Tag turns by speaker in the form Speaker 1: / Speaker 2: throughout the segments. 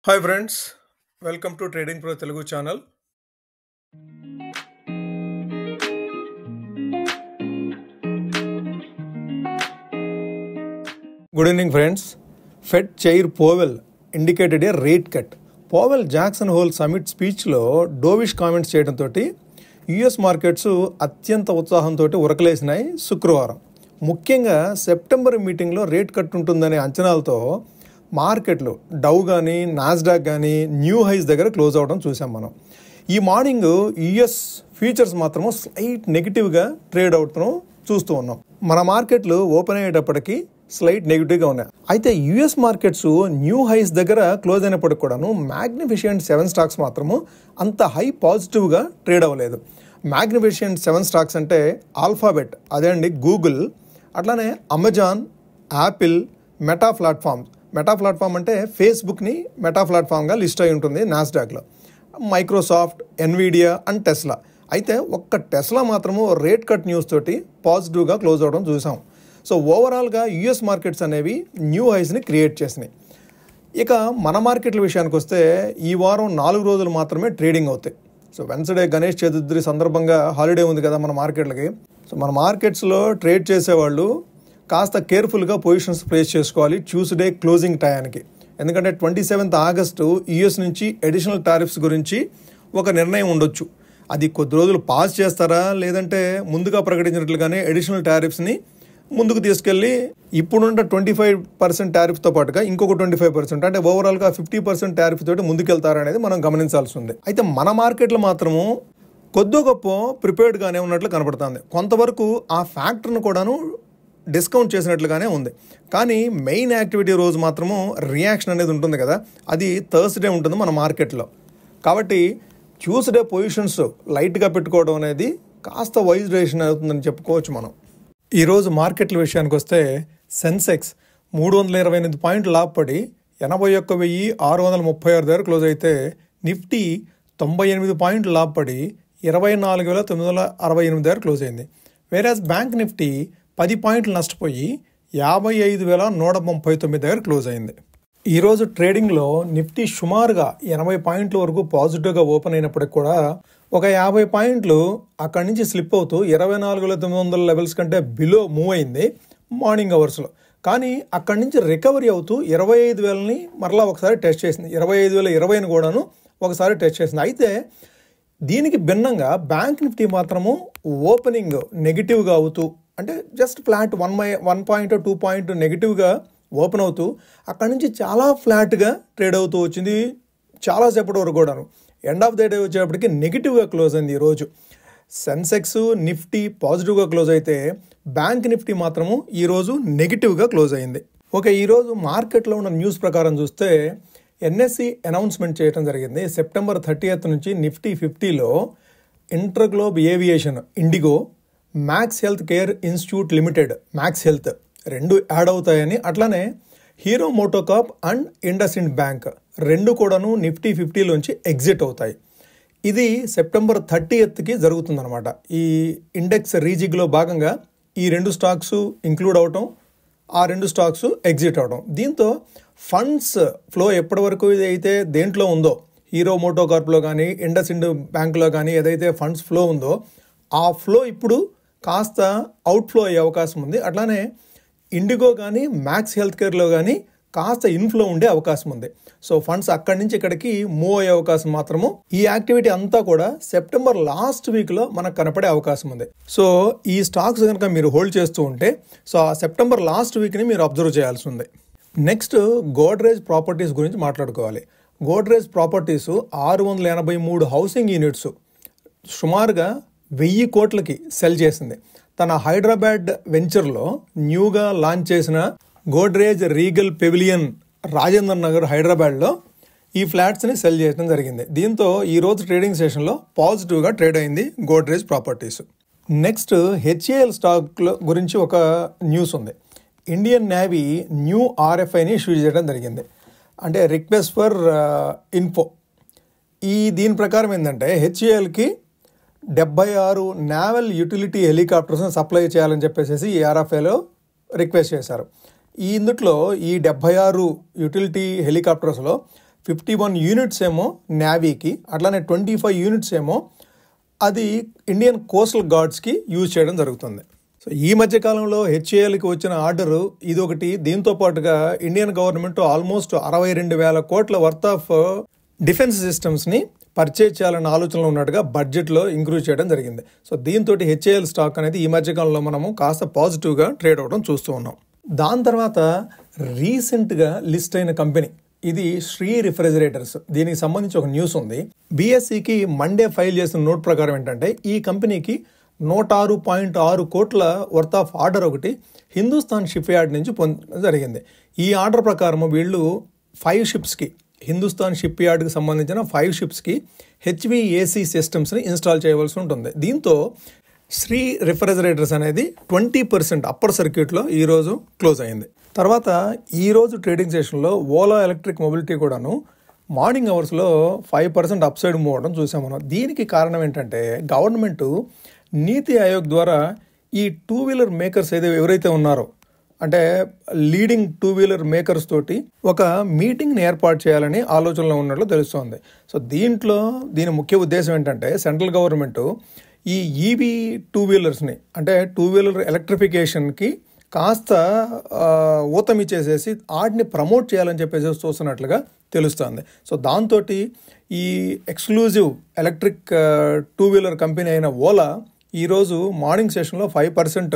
Speaker 1: Hi friends, welcome to trading pro Telugu channel. Good evening friends. Fed chair Powell indicated a rate cut. Powell Jackson Hole summit స్పీచ్లో dovish comments చేయడంతో US markets అత్యంత ఉత్సాహంతో ఉరకలేసినాయి శుక్రవారం. ముఖ్యంగా September మీటింగ్లో rate cut ఉంటుందనే అంచనాలతో మార్కెట్లు డౌ కానీ నాస్డాక్ కానీ న్యూ హైస్ దగ్గర క్లోజ్ అవ్వడం చూసాం మనం. ఈ మార్నింగ్ యుఎస్ ఫ్యూచర్స్ మాత్రము స్లైట్ నెగిటివ్గా ట్రేడ్ అవడం చూస్తూ ఉన్నాం. మన మార్కెట్లు ఓపెన్ అయ్యేటప్పటికి స్లైట్ నెగిటివ్గా ఉన్నాయి. అయితే యుఎస్ మార్కెట్స్ న్యూ హైస్ దగ్గర క్లోజ్ అయినప్పటికి కూడాను మ్యాగ్నిఫిషియంట్ 7 స్టాక్స్ మాత్రము అంత హై పాజిటివ్గా ట్రేడ్ అవ్వలేదు. మ్యాగ్నిఫిషియంట్ 7 స్టాక్స్ అంటే ఆల్ఫాబెట్, అదే అండి గూగుల్, అట్లానే అమెజాన్, యాపిల్, మెటా ప్లాట్ఫామ్ అంటే ఫేస్బుక్ని మెటా ప్లాట్ఫామ్గా లిస్ట్ అయి ఉంటుంది నాస్డాక్లో, మైక్రోసాఫ్ట్, ఎన్విడియా అండ్ టెస్లా. అయితే ఒక్క టెస్లా మాత్రము రేట్ కట్ న్యూస్ తోటి పాజిటివ్గా క్లోజ్ అవ్వడం చూసాం. సో ఓవరాల్గా యుఎస్ మార్కెట్స్ అనేవి న్యూ హైస్ని క్రియేట్ చేసినాయి. ఇక మన మార్కెట్ల విషయానికి వస్తే ఈ వారం 4 రోజులు మాత్రమే ట్రేడింగ్ అవుతాయి. సో వెన్స్డే గణేష్ చతుర్థి సందర్భంగా హాలిడే ఉంది కదా మన మార్కెట్లకి. సో మన మార్కెట్స్లో ట్రేడ్ చేసేవాళ్ళు కాస్త కేర్ఫుల్గా పొజిషన్స్ ప్లేస్ చేసుకోవాలి ట్యూస్డే క్లోజింగ్ టయానికి. ఎందుకంటే 27 ఆగస్టు యుఎస్ నుంచి అడిషనల్ టారిఫ్స్ గురించి ఒక నిర్ణయం ఉండొచ్చు. అది కొద్ది రోజులు పాస్ చేస్తారా, లేదంటే ముందుగా ప్రకటించినట్లుగానే అడిషనల్ టారిఫ్స్ని ముందుకు తీసుకెళ్ళి ఇప్పుడున్న 25% టారిఫ్తో పాటుగా ఇంకొక 25% అంటే ఓవరాల్గా 50% టారిఫ్ తోటి ముందుకెళ్తారా అనేది మనం గమనించాల్సి ఉంది. అయితే మన మార్కెట్లో మాత్రము కొద్దో గొప్ప ప్రిపేర్డ్గానే ఉన్నట్లు కనబడుతుంది. కొంతవరకు ఆ ఫ్యాక్టర్ను కూడాను డిస్కౌంట్ చేసినట్లుగానే ఉంది. కానీ మెయిన్ యాక్టివిటీ రోజు మాత్రము రియాక్షన్ అనేది ఉంటుంది కదా, అది థర్స్డే ఉంటుంది మన మార్కెట్లో. కాబట్టి ట్యూస్డే పొజిషన్స్ లైట్గా పెట్టుకోవడం అనేది కాస్త వైజ్ డెసిషన్ అవుతుందని చెప్పుకోవచ్చు మనం. ఈరోజు మార్కెట్ల విషయానికి వస్తే సెన్సెక్స్ 328 పాయింట్లు లాభపడి 81,636 దగ్గర క్లోజ్ అయితే, నిఫ్టీ 98 పాయింట్లు లాభపడి 24,968 దగ్గర క్లోజ్ అయింది. వేరాజ్ బ్యాంక్ నిఫ్టీ 10 పాయింట్లు నష్టపోయి 55,139 దగ్గర క్లోజ్ అయింది. ఈరోజు ట్రేడింగ్లో నిఫ్టీ సుమారుగా 80 పాయింట్ల వరకు పాజిటివ్గా ఓపెన్ అయినప్పటికి కూడా ఒక 50 పాయింట్లు అక్కడి నుంచి స్లిప్ అవుతూ 24,900 లెవెల్స్ కంటే బిలో మూవ్ అయింది మార్నింగ్ అవర్స్లో. కానీ అక్కడి నుంచి రికవరీ అవుతూ 25,000ని మరలా ఒకసారి టెస్ట్ చేసింది. 25,020ని కూడాను ఒకసారి టెస్ట్ చేసింది. అయితే దీనికి భిన్నంగా బ్యాంక్ నిఫ్టీ మాత్రము ఓపెనింగ్ నెగిటివ్గా అవుతూ, అంటే జస్ట్ ఫ్లాట్ 1 పాయింట్ 2 పాయింట్ నెగిటివ్గా ఓపెన్ అవుతూ అక్కడి నుంచి చాలా ఫ్లాట్గా ట్రేడ్ అవుతూ వచ్చింది చాలాసేపటి వరకు కూడాను. ఎండ్ ఆఫ్ ద డే వచ్చేటప్పటికి నెగిటివ్గా క్లోజ్ అయింది. ఈరోజు సెన్సెక్స్ నిఫ్టీ పాజిటివ్గా క్లోజ్ అయితే బ్యాంక్ నిఫ్టీ మాత్రము ఈరోజు నెగిటివ్గా క్లోజ్ అయింది. ఓకే, ఈరోజు మార్కెట్లో ఉన్న న్యూస్ ప్రకారం చూస్తే ఎన్ఎస్సి అనౌన్స్మెంట్ చేయడం జరిగింది. సెప్టెంబర్ 30th నుంచి నిఫ్టీ 50లో InterGlobe Aviation, IndiGo, Max Healthcare Institute Limited, Max Health 2 add అవుతాయని, అట్లానే Hero MotoCorp and IndusInd Bank 2 కూడాను నిఫ్టీ 50లోంచి ఎగ్జిట్ అవుతాయి. ఇది సెప్టెంబర్ 30th జరుగుతుందన్నమాట. ఈ ఇండెక్స్ రీజిగ్లో భాగంగా ఈ 2 స్టాక్స్ ఇంక్లూడ్ అవటం, ఆ 2 స్టాక్స్ ఎగ్జిట్ అవడం. దీంతో ఫండ్స్ ఫ్లో ఎప్పటి వరకు అయితే దేంట్లో ఉందో, హీరో మోటోకార్ప్లో కానీ ఇండస్ఇండ్ బ్యాంక్లో కానీ ఏదైతే ఫండ్స్ ఫ్లో ఉందో ఆ ఫ్లో ఇప్పుడు కాస్త అవుట్ఫ్లో అయ్యే అవకాశం ఉంది. అట్లానే ఇండిగో కానీ మ్యాక్స్ హెల్త్ కేర్లో కానీ కాస్త ఇన్ఫ్లో ఉండే అవకాశం ఉంది. సో ఫండ్స్ అక్కడి నుంచి ఇక్కడికి మూవ్ అయ్యే అవకాశం మాత్రము, ఈ యాక్టివిటీ అంతా కూడా సెప్టెంబర్ లాస్ట్ వీక్లో మనకు కనపడే అవకాశం ఉంది. సో ఈ స్టాక్స్ కనుక మీరు హోల్డ్ చేస్తూ ఉంటే సో ఆ సెప్టెంబర్ లాస్ట్ వీక్ని మీరు అబ్జర్వ్ చేయాల్సి ఉంది. నెక్స్ట్ గోడ్రేజ్ ప్రాపర్టీస్ గురించి మాట్లాడుకోవాలి. గోడ్రేజ్ ప్రాపర్టీస్ 683 హౌసింగ్ యూనిట్స్ సుమారుగా 1000 కోట్లకి సెల్ చేసింది. తన హైదరాబాద్ వెంచర్లో న్యూగా లాంచ్ చేసిన గోడ్రేజ్ రీగల్ పెవిలియన్ రాజేంద్ర నగర్ హైదరాబాద్లో ఈ ఫ్లాట్స్ని సెల్ చేయడం జరిగింది. దీంతో ఈరోజు ట్రేడింగ్ సెషన్లో పాజిటివ్గా ట్రేడ్ అయింది Godrej properties. Next HAL stock గురించి ఒక న్యూస్ ఉంది. ఇండియన్ నేవీ న్యూ ఆర్ఎఫ్ఐని ఇష్యూ చేయడం జరిగింది, అంటే రిక్వెస్ట్ ఫర్ ఇన్ఫో. దీని ప్రకారం ఏంటంటే హెచ్ఏఎల్కి 76 నేవల్ యూటిలిటీ హెలికాప్టర్స్ని సప్లై చేయాలని చెప్పేసి ఈ ఆర్ఎఫ్ఐలో రిక్వెస్ట్ చేశారు. ఇందులో ఈ 76 యూటిలిటీ హెలికాప్టర్స్లో 51 యూనిట్స్ ఏమో నేవీకి, అట్లానే 25 యూనిట్స్ ఏమో అది ఇండియన్ కోస్టల్ గార్డ్స్కి యూజ్ చేయడం జరుగుతుంది. సో ఈ మధ్యకాలంలో హెచ్ఏఎల్కి వచ్చిన ఆర్డరు ఇదొకటి. దీంతో పాటుగా ఇండియన్ గవర్నమెంట్ ఆల్మోస్ట్ 62,000 కోట్ల వర్త్ ఆఫ్ డిఫెన్స్ సిస్టమ్స్ని పర్చేజ్ చేయాలన్న ఆలోచనలో ఉన్నట్టుగా బడ్జెట్లో ఇంక్రూజ్ చేయడం జరిగింది. సో దీంతో హెచ్ఏఎల్ స్టాక్ అనేది ఈ మధ్యకాలంలో మనము కాస్త పాజిటివ్గా ట్రేడ్ అవ్వడం చూస్తూ ఉన్నాం. దాని తర్వాత రీసెంట్గా లిస్ట్ అయిన కంపెనీ ఇది శ్రీ రిఫ్రిజిరేటర్స్. దీనికి సంబంధించి ఒక న్యూస్ ఉంది. BSEకి మండే ఫైల్ చేసిన నోట్ ప్రకారం ఏంటంటే ఈ కంపెనీకి 106.6 కోట్ల వర్త్ ఆఫ్ ఆర్డర్ ఒకటి హిందుస్థాన్ షిప్ యార్డ్ నుంచి జరిగింది. ఈ ఆర్డర్ ప్రకారం వీళ్ళు 5 షిప్స్కి, హిందుస్థాన్ షిప్ యార్డ్కి సంబంధించిన 5 షిప్స్కి HVAC సిస్టమ్స్ని ఇన్స్టాల్ చేయవలసి ఉంటుంది. దీంతో శ్రీ రిఫ్రిజిరేటర్స్ అనేది 20% అప్పర్ సర్క్యూట్లో ఈరోజు క్లోజ్ అయింది. తర్వాత ఈరోజు ట్రేడింగ్ సెషన్లో ఓలా ఎలక్ట్రిక్ మొబిలిటీ కూడాను మార్నింగ్ అవర్స్లో 5% అప్ సైడ్ మూవ్ అవ్వడం చూసాం మనం. దీనికి కారణం ఏంటంటే గవర్నమెంట్ నీతి ఆయోగ్ ద్వారా ఈ 2 వీలర్ మేకర్స్ ఎవరైతే ఉన్నారో, అంటే లీడింగ్ 2 వీలర్ మేకర్స్ తోటి ఒక మీటింగ్ని ఏర్పాటు చేయాలని ఆలోచనలో ఉన్నట్లు తెలుస్తోంది. సో దీని ముఖ్య ఉద్దేశం ఏంటంటే సెంట్రల్ గవర్నమెంట్ ఈ ఈవీ 2 వీలర్స్ని, అంటే 2 వీలర్ ఎలక్ట్రిఫికేషన్కి కాస్త ఊతమిచ్చేసేసి వాటిని ప్రమోట్ చేయాలని చెప్పేసి చూస్తున్నట్లుగా తెలుస్తుంది. సో దాంతో ఈ ఎక్స్క్లూజివ్ ఎలక్ట్రిక్ 2 వీలర్ కంపెనీ అయిన ఓలా ఈరోజు మార్నింగ్ సెషన్లో 5%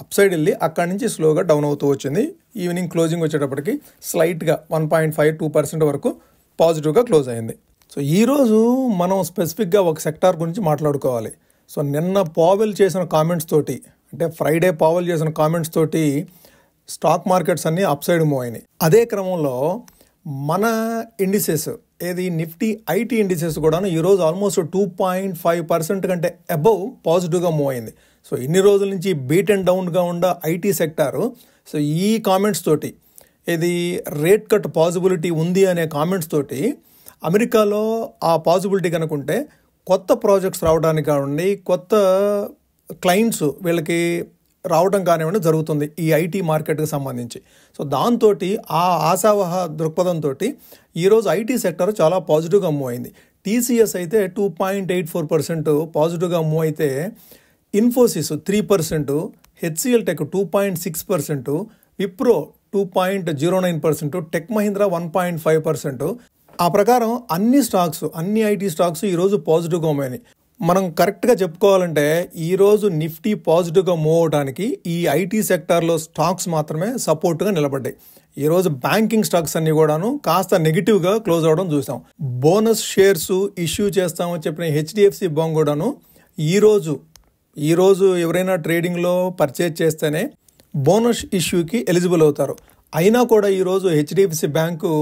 Speaker 1: అప్ సైడ్ వెళ్ళి అక్కడి నుంచి స్లోగా డౌన్ అవుతూ వచ్చింది. ఈవినింగ్ క్లోజింగ్ వచ్చేటప్పటికి స్లైట్గా 1.5-2% వరకు పాజిటివ్గా క్లోజ్ అయింది. సో ఈరోజు మనం స్పెసిఫిక్గా ఒక సెక్టార్ గురించి మాట్లాడుకోవాలి. సో నిన్న పావెల్ చేసిన కామెంట్స్ తోటి, అంటే ఫ్రైడే పావెల్ చేసిన కామెంట్స్ తోటి స్టాక్ మార్కెట్స్ అన్నీ అప్ సైడ్ మూవ్ అయినాయి. అదే క్రమంలో మన ఇండిసెస్ నిఫ్టీ ఐటీ ఇండిసెస్ కూడా ఈరోజు ఆల్మోస్ట్ 2.5% కంటే అబవ్ పాజిటివ్గా మూవ్ అయింది. సో ఇన్ని రోజుల నుంచి బీట్ అండ్ డౌన్గా ఉన్న ఐటీ సెక్టారు సో ఈ కామెంట్స్ తోటి రేట్ కట్ పాసిబిలిటీ ఉంది అనే కామెంట్స్ తోటి అమెరికాలో ఆ పాసిబిలిటీ కనుకుంటే కొత్త ప్రాజెక్ట్స్ రావడానికి కానివ్వండి, కొత్త క్లయింట్స్ వీళ్ళకి రావడం కానివ్వండి జరుగుతుంది ఈ ఐటీ మార్కెట్కి సంబంధించి. సో దాంతో ఆ ఆశావహ దృక్పథంతో ఈరోజు ఐటీ సెక్టర్ చాలా పాజిటివ్గా మూవ్ అయింది. TCS అయితే 2.84% పాజిటివ్గా మూవ్ అయితే, Infosys 3%, HCL tech 2.6%, Wipro 2.09%, tech Mahindra 1.5%. ఆ ప్రకారం అన్ని ఐటీ స్టాక్స్ ఈరోజు పాజిటివ్గా మూవ్ అయినాయి. మనం కరెక్ట్గా చెప్పుకోవాలంటే ఈరోజు నిఫ్టీ పాజిటివ్గా మూవ్ అవడానికి ఈ ఐటీ సెక్టార్లో స్టాక్స్ మాత్రమే సపోర్ట్గా నిలబడ్డాయి. ఈరోజు బ్యాంకింగ్ స్టాక్స్ అన్ని కూడాను కాస్త నెగిటివ్గా క్లోజ్ అవ్వడం చూసాం. బోనస్ షేర్స్ ఇష్యూ చేస్తామని చెప్పిన HDFC బ్యాంక్ కూడాను ఈరోజు ఎవరైనా ట్రేడింగ్లో పర్చేజ్ చేస్తేనే బోనస్ ఇష్యూకి ఎలిజిబుల్ అవుతారు. అయినా కూడా ఈరోజు HDFC బ్యాంకు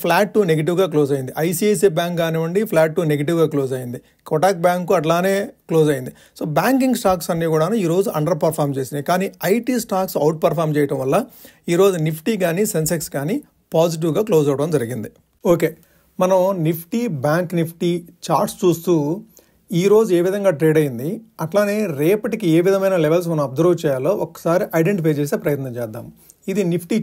Speaker 1: ఫ్లాట్ టు నెగిటివ్గా క్లోజ్ అయింది. ICICI బ్యాంక్ కానివ్వండి ఫ్లాట్ టు నెగిటివ్గా క్లోజ్ అయింది. కోటాక్ బ్యాంకు అట్లానే క్లోజ్ అయింది. సో బ్యాంకింగ్ స్టాక్స్ అన్నీ కూడా ఈరోజు అండర్ పర్ఫామ్ చేసినాయి. కానీ ఐటీ స్టాక్స్ అవుట్ పర్ఫామ్ చేయడం వల్ల ఈరోజు నిఫ్టీ కానీ సెన్సెక్స్ కానీ పాజిటివ్గా క్లోజ్ అవ్వడం జరిగింది. ఓకే, మనం బ్యాంక్ నిఫ్టీ చార్ట్స్ చూస్తూ ఈరోజు ఏ విధంగా ట్రేడ్ అయింది, అట్లానే రేపటికి ఏ విధమైన లెవెల్స్ మనం అబ్జర్వ్ చేయాలో ఒకసారి ఐడెంటిఫై చేసే ప్రయత్నం చేద్దాం. ఇది నిఫ్టీ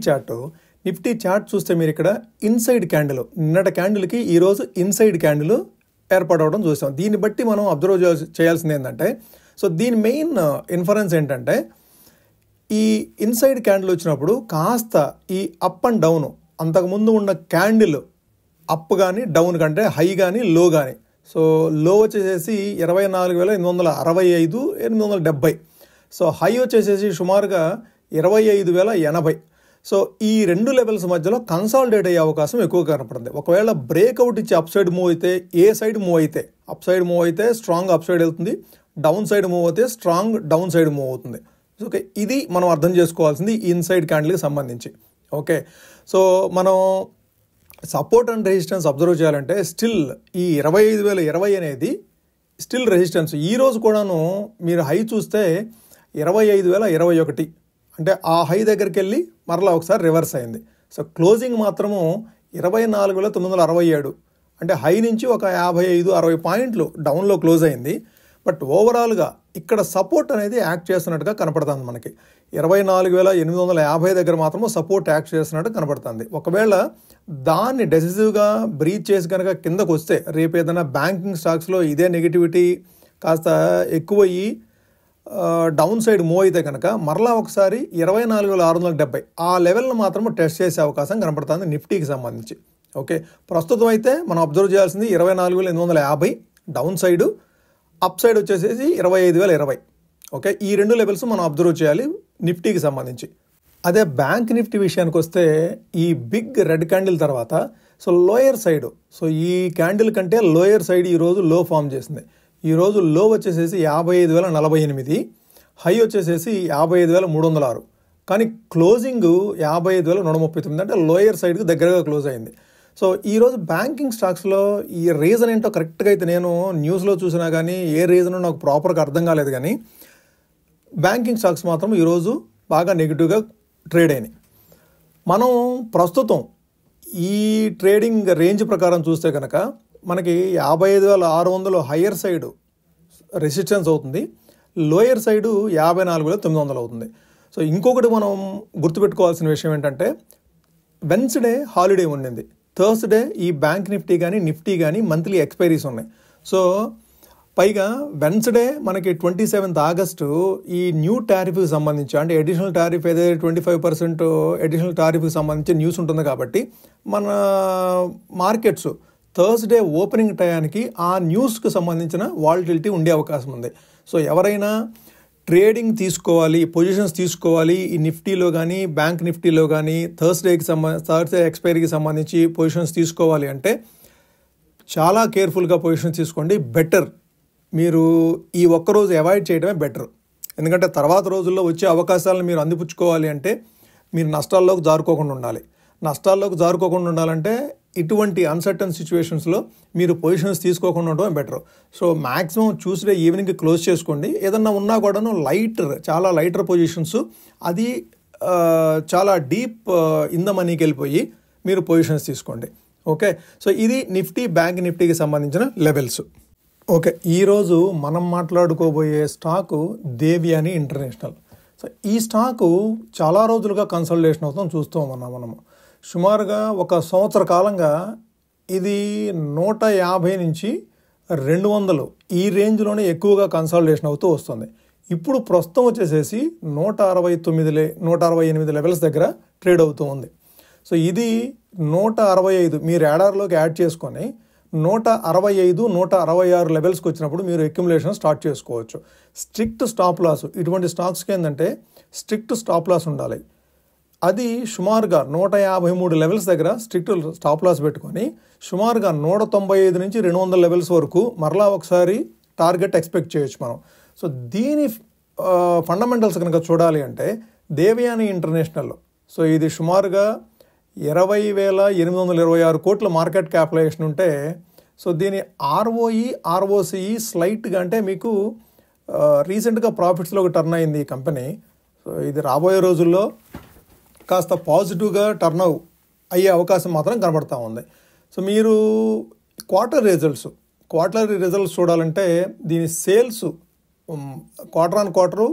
Speaker 1: చార్ట్ చూస్తే మీరు ఇక్కడ ఇన్సైడ్ క్యాండిల్, నిన్నటి క్యాండిల్కి ఈరోజు ఇన్సైడ్ క్యాండిల్ ఏర్పడవడం చూసాం. దీన్ని బట్టి మనం అబ్జర్వ్ చేయాల్సింది ఏంటంటే, సో దీని మెయిన్ ఇన్ఫరెన్స్ ఏంటంటే ఈ ఇన్సైడ్ క్యాండిల్ వచ్చినప్పుడు కాస్త ఈ అప్ అండ్ డౌన్, అంతకుముందు ఉన్న క్యాండిల్ అప్ కానీ డౌన్ కంటే హై కానీ లో కానీ, సో లో వచ్చేసేసి 24,865,870, సో హై వచ్చేసేసి సుమారుగా 25,080. సో ఈ 2 లెవెల్స్ మధ్యలో కన్సాలిడేట్ అయ్యే అవకాశం ఎక్కువ కనపడుతుంది. ఒకవేళ బ్రేక్అవుట్ ఇచ్చి అప్ సైడ్ మూవ్ అయితే, అప్ సైడ్ మూవ్ అయితే స్ట్రాంగ్ అప్ సైడ్ వెళ్తుంది, డౌన్ సైడ్ మూవ్ అయితే స్ట్రాంగ్ డౌన్ సైడ్ మూవ్ అవుతుంది. ఓకే, ఇది మనం అర్థం చేసుకోవాల్సింది ఇన్సైడ్ క్యాండిల్కి సంబంధించి. ఓకే, సో మనం సపోర్ట్ అండ్ రెసిస్టెన్స్ అబ్జర్వ్ చేయాలంటే స్టిల్ ఈ 25,020 అనేది స్టిల్ రెసిస్టెన్స్. ఈరోజు కూడాను మీరు హై చూస్తే 25,021, అంటే ఆ హై దగ్గరికి వెళ్ళి మరలా ఒకసారి రివర్స్ అయింది. సో క్లోజింగ్ మాత్రము 24,967, అంటే హై నుంచి ఒక 55-60 పాయింట్లు డౌన్లో క్లోజ్ అయింది. బట్ ఓవరాల్గా ఇక్కడ సపోర్ట్ అనేది యాక్ట్ చేస్తున్నట్టుగా కనపడుతుంది. మనకి 24,850 దగ్గర మాత్రము సపోర్ట్ యాక్ట్ చేస్తున్నట్టు కనపడుతుంది. ఒకవేళ దాన్ని డెసిసివ్గా బ్రీచ్ చేసి కనుక కిందకు వస్తే రేపు ఏదైనా బ్యాంకింగ్ స్టాక్స్లో ఇదే నెగిటివిటీ కాస్త ఎక్కువయ్యి డౌన్ సైడ్ మూవ్ అయితే కనుక మరలా ఒకసారి 24,670 ఆ లెవెల్ను మాత్రము టెస్ట్ చేసే అవకాశం కనపడుతుంది నిఫ్టీకి సంబంధించి. ఓకే, ప్రస్తుతం అయితే మనం అబ్జర్వ్ చేయాల్సింది 24,850 డౌన్ సైడు, అప్ సైడ్ వచ్చేసేసి 25,020. ఓకే, ఈ రెండు లెవెల్స్ మనం అబ్జర్వ్ చేయాలి నిఫ్టీకి సంబంధించి. అదే బ్యాంక్ నిఫ్టీ విషయానికి వస్తే ఈ బిగ్ రెడ్ క్యాండిల్ తర్వాత సో లోయర్ సైడ్, సో ఈ క్యాండిల్ కంటే లోయర్ సైడ్ ఈరోజు లో ఫామ్ చేసింది. ఈరోజు లో వచ్చేసేసి 55,048, హై వచ్చేసేసి 55,306, కానీ క్లోజింగ్ 55,139, అంటే లోయర్ సైడ్కి దగ్గరగా క్లోజ్ అయింది. సో ఈరోజు బ్యాంకింగ్ స్టాక్స్లో ఈ రీజన్ ఏంటో కరెక్ట్గా అయితే నేను న్యూస్లో చూసినా కానీ ఏ రీజనో నాకు ప్రాపర్గా అర్థం కాలేదు, కానీ బ్యాంకింగ్ స్టాక్స్ మాత్రం ఈరోజు బాగా నెగిటివ్గా ట్రేడ్ అయినాయి. మనం ప్రస్తుతం ఈ ట్రేడింగ్ రేంజ్ ప్రకారం చూస్తే కనుక మనకి 55,600 హయ్యర్ సైడ్ రెసిస్టెన్స్ అవుతుంది, లోయర్ సైడు 54,900 అవుతుంది. సో ఇంకొకటి మనం గుర్తుపెట్టుకోవాల్సిన విషయం ఏంటంటే వెన్స్డే హాలిడే ఉండింది, థర్స్డే ఈ బ్యాంక్ నిఫ్టీ కానీ నిఫ్టీ కానీ మంత్లీ ఎక్స్పైరీస్ ఉన్నాయి. సో పైగా వెన్స్డే మనకి 27th ఆగస్టు ఈ న్యూ టారిఫ్కి సంబంధించి, అంటే అడిషనల్ టారిఫ్ ఏదైతే 25% అడిషనల్ టారిఫ్కి సంబంధించి న్యూస్ ఉంటుంది కాబట్టి మన మార్కెట్స్ థర్స్డే ఓపెనింగ్ టయానికి ఆ న్యూస్కి సంబంధించిన వాలటిలిటీ ఉండే అవకాశం ఉంది. సో ఎవరైనా ట్రేడింగ్ తీసుకోవాలి, పొజిషన్స్ తీసుకోవాలి ఈ నిఫ్టీలో కానీ బ్యాంక్ నిఫ్టీలో కానీ థర్స్డే ఎక్స్పైరీకి సంబంధించి పొజిషన్స్ తీసుకోవాలి అంటే చాలా కేర్ఫుల్గా పొజిషన్స్ తీసుకోండి. బెటర్ మీరు ఈ ఒక్కరోజు అవాయిడ్ చేయడమే బెటర్. ఎందుకంటే తర్వాత రోజుల్లో వచ్చే అవకాశాలను మీరు అందిపుచ్చుకోవాలి అంటే మీరు నష్టాల్లోకి జారుకోకుండా ఉండాలి. నష్టాల్లోకి జారుకోకుండా ఉండాలంటే ఇటువంటి అన్సర్టన్ సిచ్యువేషన్స్లో మీరు పొజిషన్స్ తీసుకోకుండా ఉండడం బెటర్. సో మ్యాక్సిమం ట్యూస్డే ఈవినింగ్కి క్లోజ్ చేసుకోండి. ఏదన్నా ఉన్నా కూడాను చాలా లైటర్ పొజిషన్స్, అది చాలా డీప్ ఇన్ ద మనీకి వెళ్ళిపోయి మీరు పొజిషన్స్ తీసుకోండి. ఓకే, సో ఇది నిఫ్టీ బ్యాంక్ నిఫ్టీకి సంబంధించిన లెవెల్స్. ఓకే, ఈరోజు మనం మాట్లాడుకోబోయే స్టాకు దేవ్యాని ఇంటర్నేషనల్. సో ఈ స్టాకు చాలా రోజులుగా కన్సల్టేషన్ అవుతాం చూస్తూ ఉన్నాం మనము. సుమారుగా 1 సంవత్సర కాలంగా ఇది 150 నుంచి 200 ఈ రేంజ్లోనే ఎక్కువగా కన్సల్టేషన్ అవుతూ వస్తుంది. ఇప్పుడు ప్రస్తుతం వచ్చేసేసి 168 లెవెల్స్ దగ్గర ట్రేడ్ అవుతూ ఉంది. సో ఇది 165 మీరు యాడార్లోకి యాడ్ చేసుకొని 165, 166 లెవెల్స్కి వచ్చినప్పుడు మీరు అక్యుములేషన్ స్టార్ట్ చేసుకోవచ్చు. స్ట్రిక్ట్ స్టాప్ లాస్, ఇటువంటి స్టాక్స్కి ఏంటంటే స్ట్రిక్ట్ స్టాప్ లాస్ ఉండాలి. అది సుమారుగా 153 లెవెల్స్ దగ్గర స్ట్రిక్ట్ స్టాప్ లాస్ పెట్టుకొని సుమారుగా 195 నుంచి 200 లెవెల్స్ వరకు మరలా ఒకసారి టార్గెట్ ఎక్స్పెక్ట్ చేయొచ్చు మనం. సో దీని ఫండమెంటల్స్ కనుక చూడాలి అంటే దేవ్యాని ఇంటర్నేషనల్, సో ఇది సుమారుగా 20,826 కోట్ల మార్కెట్ క్యాపిటలైజేషన్ ఉంటే, సో దీని ఆర్ఓఈ ఆర్ఓసిఈ స్లైట్గా అంటే మీకు రీసెంట్గా ప్రాఫిట్స్లోకి టర్న్ అయింది ఈ కంపెనీ. సో ఇది రాబోయే రోజుల్లో కాస్త పాజిటివ్గా టర్న్ అయ్యే అవకాశం మాత్రం కనబడతా ఉంది. సో మీరు క్వార్టర్లీ రిజల్ట్స్ చూడాలంటే దీని sales quarter on quarter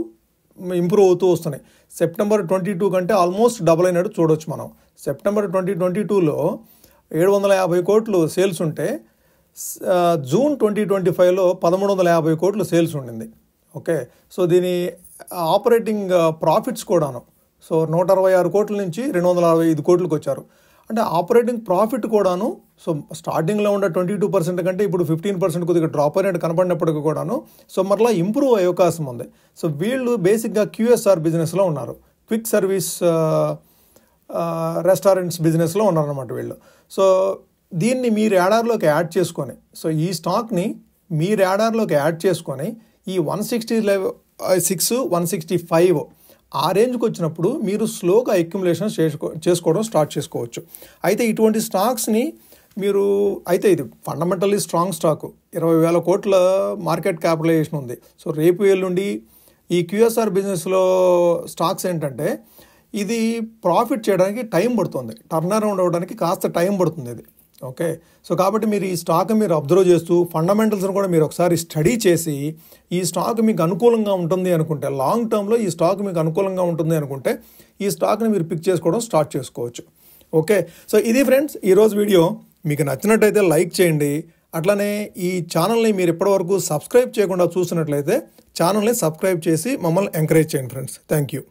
Speaker 1: improve అవుతూ వస్తున్నాయి. సెప్టెంబర్ 22 కంటే ఆల్మోస్ట్ డబుల్ అయినట్టు చూడవచ్చు మనం. సెప్టెంబర్ 2022లో 750 కోట్లు సేల్స్ ఉంటే జూన్ 2025లో 1,350 కోట్లు సేల్స్ ఉండింది. ఓకే, సో దీని ఆపరేటింగ్ ప్రాఫిట్స్ కూడాను సో 166 కోట్ల నుంచి 265 కోట్లకు వచ్చారు. అంటే ఆపరేటింగ్ ప్రాఫిట్ కూడాను సో స్టార్టింగ్లో ఉన్న 22% కంటే ఇప్పుడు 15% కొద్దిగా డ్రాప్ అయినట్టు కనపడినప్పటికీ కూడాను సో మరలా ఇంప్రూవ్ అయ్యే అవకాశం ఉంది. సో వీళ్ళు బేసిక్గా క్యూఎస్ఆర్ బిజినెస్లో ఉన్నారు, క్విక్ సర్వీస్ రెస్టారెంట్స్ బిజినెస్లో ఉన్నారన్నమాట వీళ్ళు. సో దీన్ని మీ రాడార్లోకి యాడ్ చేసుకొని, సో ఈ స్టాక్ని మీ రాడార్లోకి యాడ్ చేసుకొని ఈ 166, 165 ఆ రేంజ్కి వచ్చినప్పుడు మీరు స్లోగా అక్యుములేషన్ చేసుకోవడం స్టార్ట్ చేసుకోవచ్చు. అయితే ఇటువంటి స్టాక్స్ని మీరు అయితే ఇది ఫండమెంటల్లీ స్ట్రాంగ్ స్టాకు, 20,000 కోట్ల మార్కెట్ క్యాపిటలైజేషన్ ఉంది. సో రేపు ఎల్లుండి ఈ క్యూఎస్ఆర్ బిజినెస్లో స్టాక్స్ ఏంటంటే ఇది ప్రాఫిట్ చేయడానికి టైం పడుతుంది, టర్న్ అరౌండ్ అవ్వడానికి కాస్త టైం పడుతుంది ఇది. ఓకే, సో కాబట్టి మీరు ఈ స్టాక్ మీరు అబ్జర్వ్ చేస్తూ ఫండమెంటల్స్ని కూడా మీరు ఒకసారి స్టడీ చేసి ఈ స్టాక్ మీకు అనుకూలంగా ఉంటుంది అనుకుంటే, లాంగ్ టర్మ్లో ఈ స్టాక్ మీకు అనుకూలంగా ఉంటుంది అనుకుంటే ఈ స్టాక్ని మీరు పిక్ చేసుకోవడం స్టార్ట్ చేసుకోవచ్చు. ఓకే, సో ఇది ఫ్రెండ్స్ ఈరోజు వీడియో. మీకు నచ్చినట్టయితే లైక్ చేయండి. అట్లనే ఈ ఛానల్ని మీరు ఇప్పటివరకు సబ్స్క్రైబ్ చేయకుండా చూసినట్లయితే ఛానల్ని సబ్స్క్రైబ్ చేసి మమ్మల్ని ఎంకరేజ్ చేయండి ఫ్రెండ్స్. Thank you.